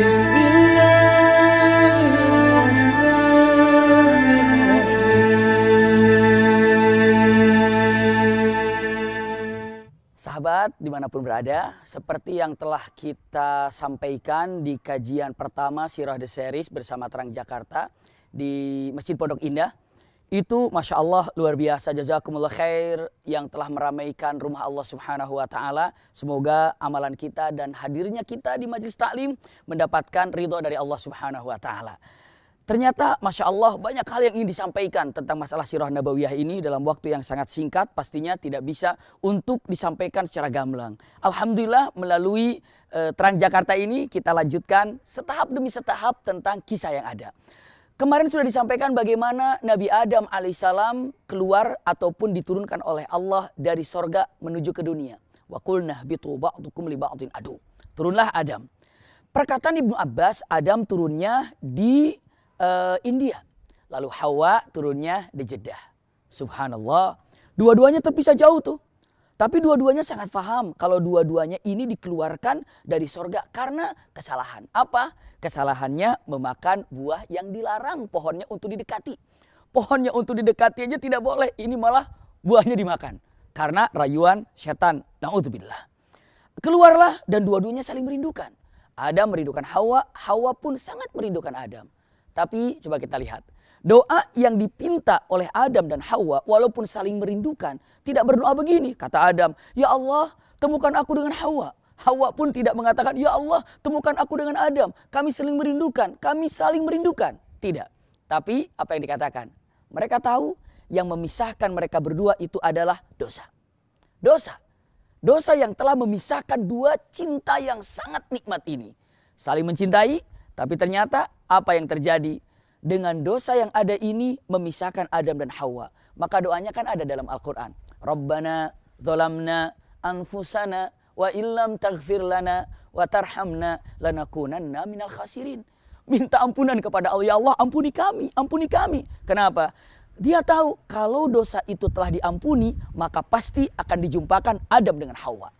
Sahabat dimanapun berada, seperti yang telah kita sampaikan di kajian pertama Sirah The Series bersama Terang Jakarta di Masjid Pondok Indah, itu Masya Allah luar biasa, jazakumullah khair yang telah meramaikan rumah Allah Subhanahu wa Ta'ala. Semoga amalan kita dan hadirnya kita di Majelis Taklim mendapatkan ridho dari Allah Subhanahu wa Ta'ala. Ternyata Masya Allah banyak hal yang ingin disampaikan tentang masalah Sirah Nabawiyah ini dalam waktu yang sangat singkat, pastinya tidak bisa untuk disampaikan secara gamblang. Alhamdulillah melalui Terang Jakarta ini kita lanjutkan setahap demi setahap tentang kisah yang ada. Kemarin sudah disampaikan bagaimana Nabi Adam alaihissalam keluar ataupun diturunkan oleh Allah dari sorga menuju ke dunia. Wa qulna bitu ba'dukum li ba'din adu. Turunlah Adam. Perkataan Ibnu Abbas, Adam turunnya di India. Lalu Hawa turunnya di Jeddah. Subhanallah. Dua-duanya terpisah jauh tuh. Tapi dua-duanya sangat paham kalau dua-duanya ini dikeluarkan dari sorga karena kesalahan. Apa? Kesalahannya memakan buah yang dilarang pohonnya untuk didekati. Pohonnya untuk didekati aja tidak boleh. Ini malah buahnya dimakan. Karena rayuan setan. Na'udzubillah. Keluarlah dan dua-duanya saling merindukan. Adam merindukan Hawa. Hawa pun sangat merindukan Adam. Tapi coba kita lihat. Doa yang dipinta oleh Adam dan Hawa walaupun saling merindukan. Tidak berdoa begini. Kata Adam, ya Allah temukan aku dengan Hawa. Hawa pun tidak mengatakan, ya Allah temukan aku dengan Adam. Kami saling merindukan. Kami saling merindukan. Tidak. Tapi apa yang dikatakan? Mereka tahu yang memisahkan mereka berdua itu adalah dosa. Dosa. Dosa yang telah memisahkan dua cinta yang sangat nikmat ini. Saling mencintai. Tapi ternyata apa yang terjadi? Dengan dosa yang ada ini memisahkan Adam dan Hawa. Maka doanya kan ada dalam Al-Quran. Rabbana zolamna anfusana wa illam taghfir lana wa tarhamna lanakunanna minal khasirin. Minta ampunan kepada Allah. Ya Allah ampuni kami, ampuni kami. Kenapa? Dia tahu kalau dosa itu telah diampuni maka pasti akan dijumpakan Adam dengan Hawa.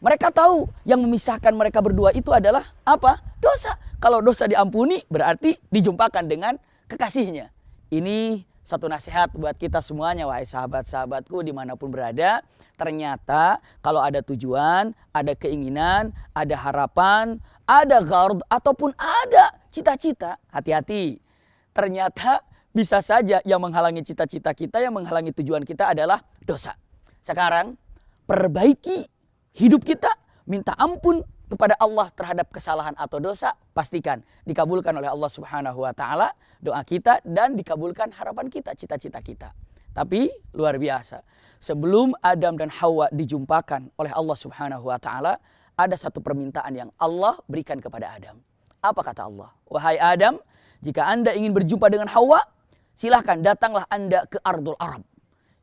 Mereka tahu yang memisahkan mereka berdua itu adalah apa? Dosa. Kalau dosa diampuni berarti dijumpakan dengan kekasihnya. Ini satu nasihat buat kita semuanya, wahai sahabat-sahabatku dimanapun berada. Ternyata kalau ada tujuan, ada keinginan, ada harapan, ada gharad ataupun ada cita-cita, hati-hati. Ternyata bisa saja yang menghalangi cita-cita kita, yang menghalangi tujuan kita adalah dosa. Sekarang perbaiki hidup kita, minta ampun kepada Allah terhadap kesalahan atau dosa, pastikan dikabulkan oleh Allah Subhanahu wa Ta'ala doa kita dan dikabulkan harapan kita, cita-cita kita. Tapi luar biasa, sebelum Adam dan Hawa dijumpakan oleh Allah Subhanahu wa Ta'ala, ada satu permintaan yang Allah berikan kepada Adam. Apa kata Allah? Wahai Adam, jika Anda ingin berjumpa dengan Hawa, silahkan datanglah Anda ke Ardul Arab.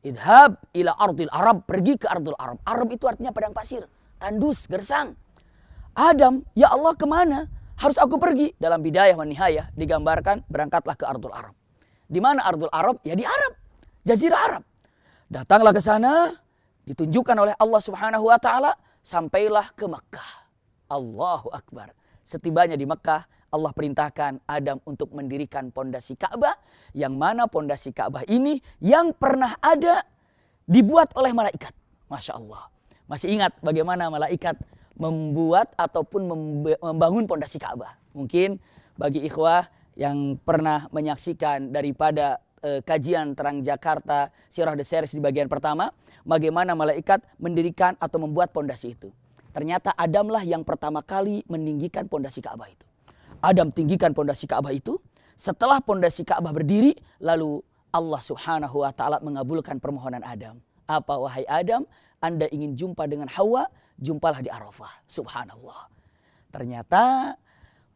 Idhab ila Ardil Arab, pergi ke Ardul Arab. Arab itu artinya padang pasir, tandus, gersang. Adam, ya Allah kemana? Harus aku pergi. Dalam Bidayah wa Nihayah digambarkan berangkatlah ke Ardul Arab. Di mana Ardul Arab? Ya di Arab, Jazirah Arab. Datanglah ke sana, ditunjukkan oleh Allah Subhanahu wa Ta'ala, sampailah ke Mekah. Allahu Akbar. Setibanya di Mekah, Allah perintahkan Adam untuk mendirikan pondasi Ka'bah, yang mana pondasi Ka'bah ini yang pernah ada dibuat oleh malaikat. Masya Allah. Masih ingat bagaimana malaikat membuat ataupun membangun pondasi Ka'bah? Mungkin bagi ikhwah yang pernah menyaksikan daripada kajian Terang Jakarta Sirah The Series di bagian pertama, bagaimana malaikat mendirikan atau membuat pondasi itu. Ternyata Adamlah yang pertama kali meninggikan pondasi Ka'bah itu. Adam tinggikan pondasi Ka'bah itu. Setelah pondasi Ka'bah berdiri, lalu Allah Subhanahu wa Ta'ala mengabulkan permohonan Adam. Apa? Wahai Adam, Anda ingin jumpa dengan Hawa, jumpalah di Arafah. Subhanallah. Ternyata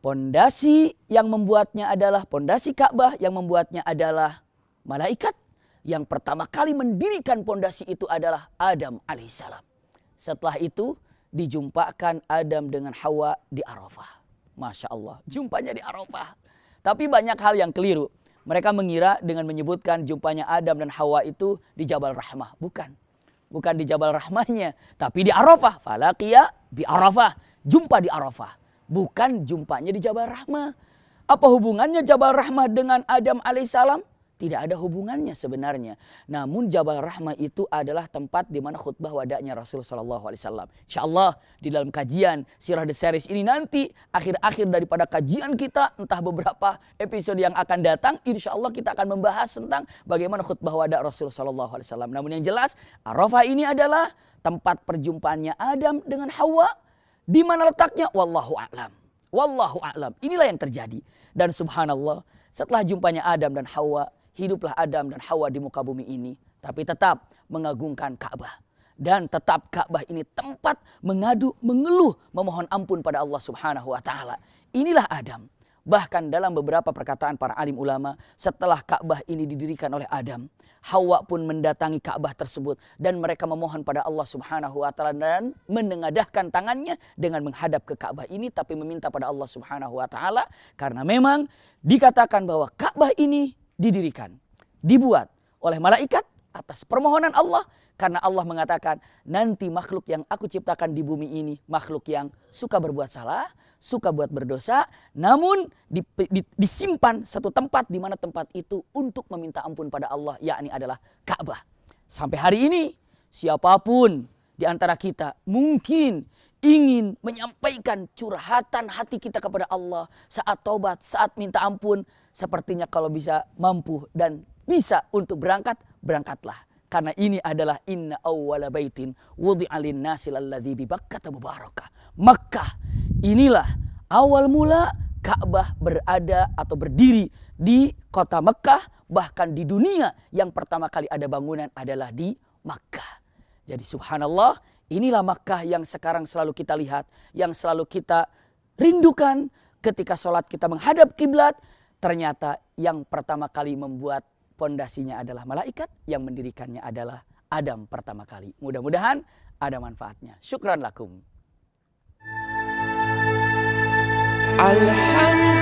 pondasi yang membuatnya adalah pondasi Ka'bah, yang membuatnya adalah malaikat. Yang pertama kali mendirikan pondasi itu adalah Adam alaihissalam. Setelah itu dijumpakan Adam dengan Hawa di Arafah. Masya Allah, jumpanya di Arafah. Tapi banyak hal yang keliru. Mereka mengira dengan menyebutkan jumpanya Adam dan Hawa itu di Jabal Rahmah. Bukan. Bukan di Jabal Rahmahnya, tapi di Arafah. Falaqiya bi Arafah. Jumpa di Arafah. bukan jumpanya di Jabal Rahmah. Apa hubungannya Jabal Rahmah dengan Adam alaihissalam? Tidak ada hubungannya sebenarnya. Namun Jabal Rahmah itu adalah tempat di mana khutbah wada'nya Rasulullah SAW. InsyaAllah di dalam kajian Sirah The Series ini nanti, akhir-akhir daripada kajian kita, entah beberapa episode yang akan datang, InsyaAllah kita akan membahas tentang bagaimana khutbah wada' Rasulullah SAW. Namun yang jelas, Arafah ini adalah tempat perjumpaannya Adam dengan Hawa. Di mana letaknya? Wallahu a'lam. Wallahu a'lam. Inilah yang terjadi. Dan subhanallah, setelah jumpanya Adam dan Hawa, hiduplah Adam dan Hawa di muka bumi ini. Tapi tetap mengagungkan Ka'bah. Dan tetap Ka'bah ini tempat mengadu, mengeluh, memohon ampun pada Allah subhanahu wa ta'ala. Inilah Adam. Bahkan dalam beberapa perkataan para alim ulama, setelah Ka'bah ini didirikan oleh Adam, Hawa pun mendatangi Ka'bah tersebut. Dan mereka memohon pada Allah subhanahu wa ta'ala dan menengadahkan tangannya dengan menghadap ke Ka'bah ini. Tapi meminta pada Allah subhanahu wa ta'ala. Karena memang dikatakan bahwa Ka'bah ini didirikan, dibuat oleh malaikat atas permohonan Allah. Karena Allah mengatakan nanti makhluk yang aku ciptakan di bumi ini makhluk yang suka berbuat salah, suka buat berdosa, namun disimpan satu tempat di mana tempat itu untuk meminta ampun pada Allah, yakni adalah Ka'bah. Sampai hari ini siapapun di antara kita mungkin ingin menyampaikan curhatan hati kita kepada Allah saat taubat, saat minta ampun, sepertinya kalau bisa mampu dan bisa untuk berangkat, berangkatlah. Karena ini adalah inna awwala baitin wudi'a lin-nasi lalladzi bi Bakkah mubarakah. Makkah, inilah awal mula Ka'bah berada atau berdiri di kota Mekah. Bahkan di dunia yang pertama kali ada bangunan adalah di Makkah. Jadi subhanallah, inilah Makkah yang sekarang selalu kita lihat, yang selalu kita rindukan ketika sholat kita menghadap kiblat. Ternyata yang pertama kali membuat pondasinya adalah malaikat, yang mendirikannya adalah Adam pertama kali. Mudah-mudahan ada manfaatnya. Syukran lakum. Alhamdulillah.